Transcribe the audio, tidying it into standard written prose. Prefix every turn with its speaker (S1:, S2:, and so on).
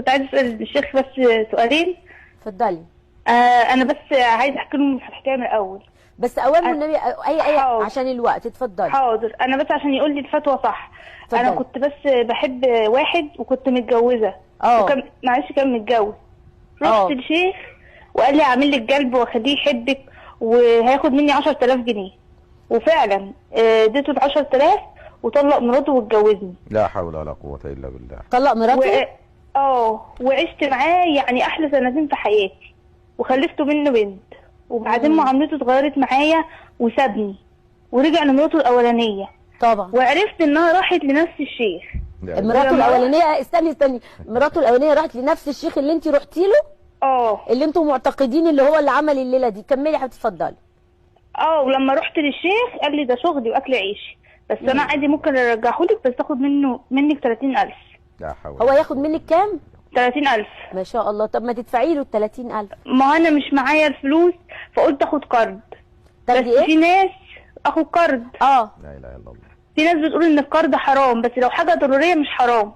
S1: كنت عايز اسال الشيخ بس سؤالين.
S2: اتفضلي.
S1: انا بس عايز احكي لهم الحكايه من الاول.
S2: بس اوامر النبي اي
S1: حاضر.
S2: عشان الوقت. اتفضلي.
S1: حاضر. انا بس عشان يقول لي الفتوى صح.
S2: اتفضلي.
S1: انا كنت بس بحب واحد وكنت متجوزه. وكان معلش كان متجوز. رحت لشيخ وقال لي اعمل لك قلب واخليه يحبك وهياخد مني 10000 جنيه. وفعلا اديته ال 10000 وطلق مراته واتجوزني.
S3: لا حول ولا قوة الا بالله.
S2: طلق مراته؟
S1: وعشت معاه يعني احلى سنتين في حياتي وخلفت منه بنت. وبعدين معاملته اتغيرت معايا وسابني ورجع لمراته الاولانيه.
S2: طبعا.
S1: وعرفت انها راحت لنفس الشيخ.
S2: مراته الاولانيه استني مراته الاولانيه راحت لنفس الشيخ اللي انت رحتي له؟ اللي انتم معتقدين اللي هو اللي عمل الليله دي. كملي يا حبيبتي اتفضلي.
S1: ولما رحت للشيخ قال لي ده شغلي واكل عيشي بس انا عادي ممكن ارجعه لك بس تاخد منك 30000.
S3: لا حول.
S2: هو ياخد منك كام؟
S1: 30000.
S2: ما شاء الله. طب ما تدفعي له ال 30000.
S1: ما انا مش معايا الفلوس فقلت اخد قرض. بس
S2: ايه؟
S1: في ناس اخد قرض.
S3: لا اله الا الله.
S1: في ناس بتقول ان القرض حرام بس لو حاجه ضروريه مش حرام.